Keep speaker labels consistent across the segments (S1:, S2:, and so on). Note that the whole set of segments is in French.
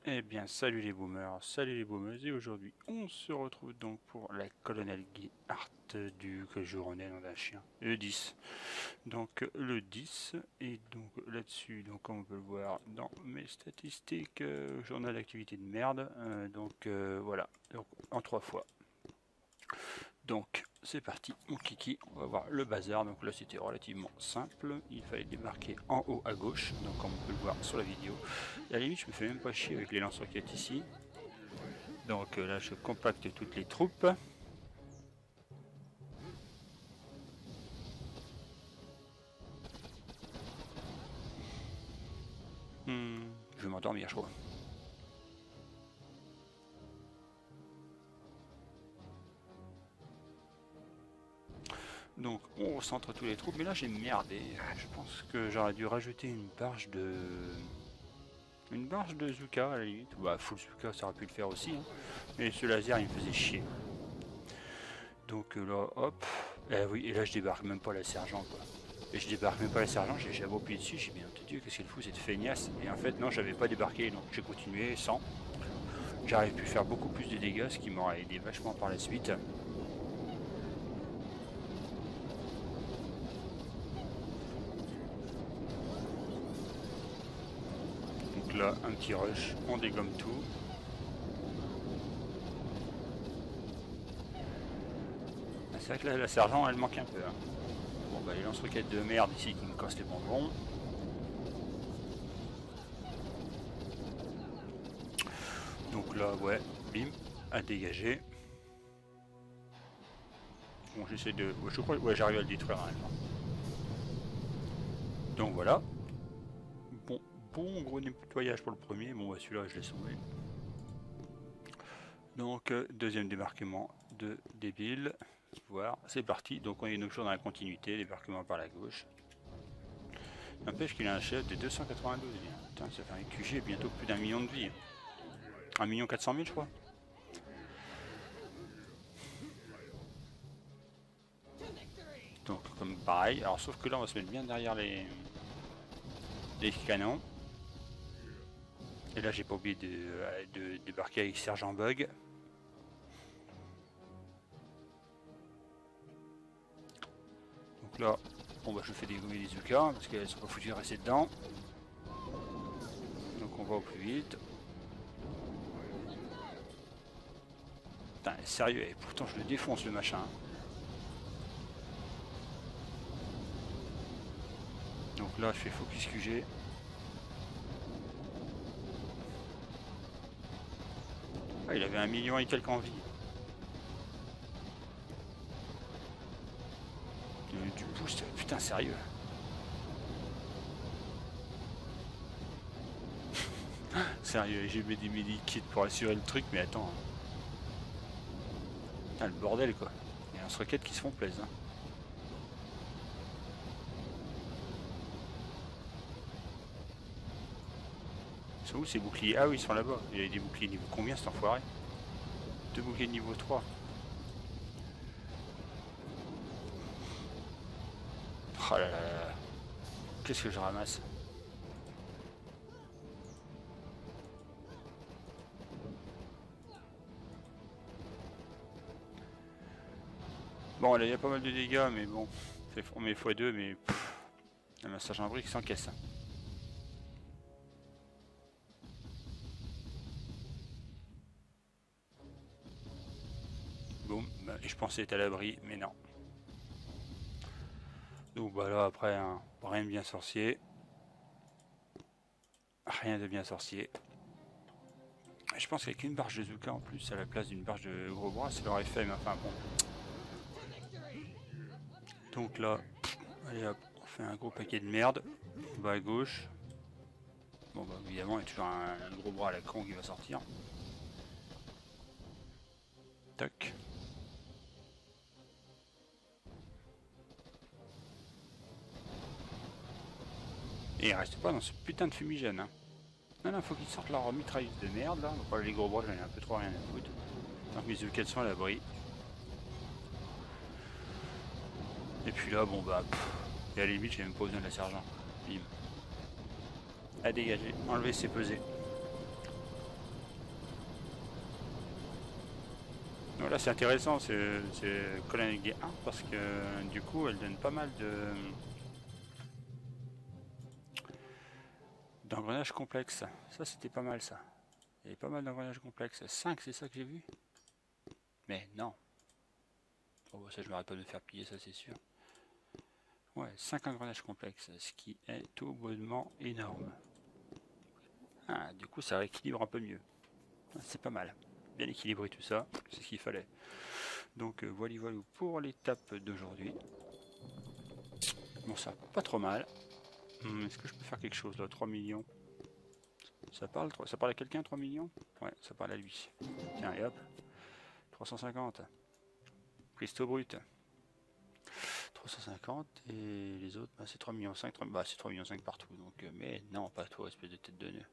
S1: Eh bien, salut les boomers, salut les boomers, et aujourd'hui on se retrouve donc pour la colonel Guy Art du que jour on est nom d'un chien, le 10. Donc le 10, et donc là-dessus, donc comme on peut le voir dans mes statistiques, journal d'activité de merde, voilà, donc en 3 fois. Donc c'est parti, mon kiki, on va voir le bazar. Donc là c'était relativement simple, il fallait débarquer en haut à gauche, donc comme on peut le voir sur la vidéo. Et à la limite je me fais même pas chier avec les lance-roquettes ici. Donc là je compacte toutes les troupes. Je vais m'endormir je crois. Donc on recentre tous les troupes, mais là j'ai merdé. Je pense que j'aurais dû rajouter une barge de Zuka à la limite. Bah full Zuka ça aurait pu le faire aussi, hein. Mais ce laser il me faisait chier. Donc là hop. Oui, et là je débarque même pas la sergent quoi. Et je débarque même pas la sergent, j'avais appuyé dessus, j'ai bien entendu qu'est-ce qu'elle fout cette feignasse. Et en fait non, j'avais pas débarqué, donc j'ai continué sans. J'aurais pu faire beaucoup plus de dégâts, ce qui m'aurait aidé vachement par la suite. Donc là, un petit rush, on dégomme tout. C'est vrai que là, la sergent, elle manque un peu, hein. Bon bah les lance-roquettes de merde ici qui me cassent les bonbons. Donc là, ouais, bim, à dégager. Bon, j'essaie de... Je crois que ouais, j'arrive à le détruire réellement. Donc voilà. Bon gros nettoyage pour le premier. Bon, bah, celui-là, je l'ai sauvé. Donc, deuxième débarquement de débile. Voir, c'est parti. Donc, on est toujours dans la continuité. Débarquement par la gauche. N'empêche qu'il a un chef de 292. Putain, ça fait un QG bientôt plus d'1 million de vies. 1 400 000, je crois. Donc, comme pareil. Alors, sauf que là, on va se mettre bien derrière les canons. Et là, j'ai pas oublié de débarquer avec Sergent Bug. Donc là, bon bah je fais dégommer les Zuka parce qu'elles sont pas foutues de rester dedans. Donc on va au plus vite. Putain, sérieux, et pourtant je le défonce le machin. Donc là, je fais focus QG. Ah, il avait 1 million et quelques en vie. Du boost, putain, sérieux. Sérieux, j'ai mis des medikits pour assurer le truc, mais attends. Putain, le bordel quoi. Il y a un roquettes qui se font plaisir. Hein. Ils sont où ces boucliers? Ah oui, ils sont là-bas. Il y a des boucliers niveau combien cet enfoiré? 2 boucliers niveau 3. Oh là là là. Qu'est-ce que je ramasse? Bon, là, il y a pas mal de dégâts, mais bon, on met x2, mais un massage en brique sans caisse. Boum, bah, et je pensais être à l'abri, mais non. Donc bah là, après, hein, rien de bien sorcier. Rien de bien sorcier. Je pense qu'avec une barge de Zuka en plus, à la place d'une barge de gros bras, ça l'aurait fait, mais enfin bon. Donc là, allez hop, on fait un gros paquet de merde. Bas à gauche. Bon bah évidemment, il y a toujours un gros bras à la con qui va sortir. Tac. Et il reste pas dans ce putain de fumigène. Hein. Non, non, faut qu'ils sortent leur mitrailleuse de merde là. Donc voilà, les gros bras, j'en ai un peu trop rien à foutre. Tant que mes Zuka sont à l'abri. Et puis là, bon bah, et à la limite, j'ai même pas besoin de la sergent. Bim. À dégager, enlever, c'est peser. Donc là c'est intéressant, c'est Colonel Guy 1 parce que du coup elle donne pas mal d'engrenages complexes. Ça c'était pas mal ça. Il y avait pas mal d'engrenages complexes. 5 c'est ça que j'ai vu? Mais non. Oh, ça je m'arrête pas de me faire piller, ça c'est sûr. Ouais, 5 engrenages complexes, ce qui est tout bonnement énorme. Ah, du coup ça rééquilibre un peu mieux. C'est pas mal. Bien équilibré tout ça, c'est ce qu'il fallait. Donc voilà pour l'étape d'aujourd'hui. Bon ça, pas trop mal. Est-ce que je peux faire quelque chose là? 3 millions. Ça parle à quelqu'un 3 millions? Ouais, ça parle à lui. Tiens, et hop. 350. Christo brut. 350 et les autres, bah, c'est 3 millions 5. Bah, c'est 3 millions 5 partout. Donc, mais non, pas toi, espèce de tête de nœud.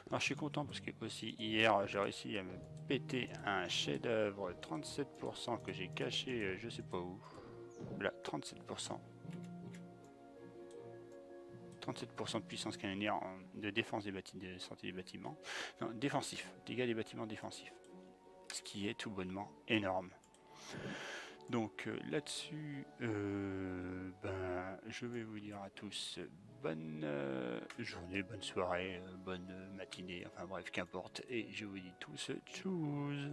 S1: Alors je suis content parce que aussi hier j'ai réussi à me péter un chef-d'œuvre 37% que j'ai caché je sais pas où. Là, 37%. 37% de puissance canonnière de défense des bâtiments, de santé des bâtiments. Non, défensif, dégâts des bâtiments défensifs. Ce qui est tout bonnement énorme. Donc là-dessus, ben, je vais vous dire à tous bonne journée, bonne soirée, bonne matinée, enfin bref, qu'importe. Et je vous dis tous tchuss.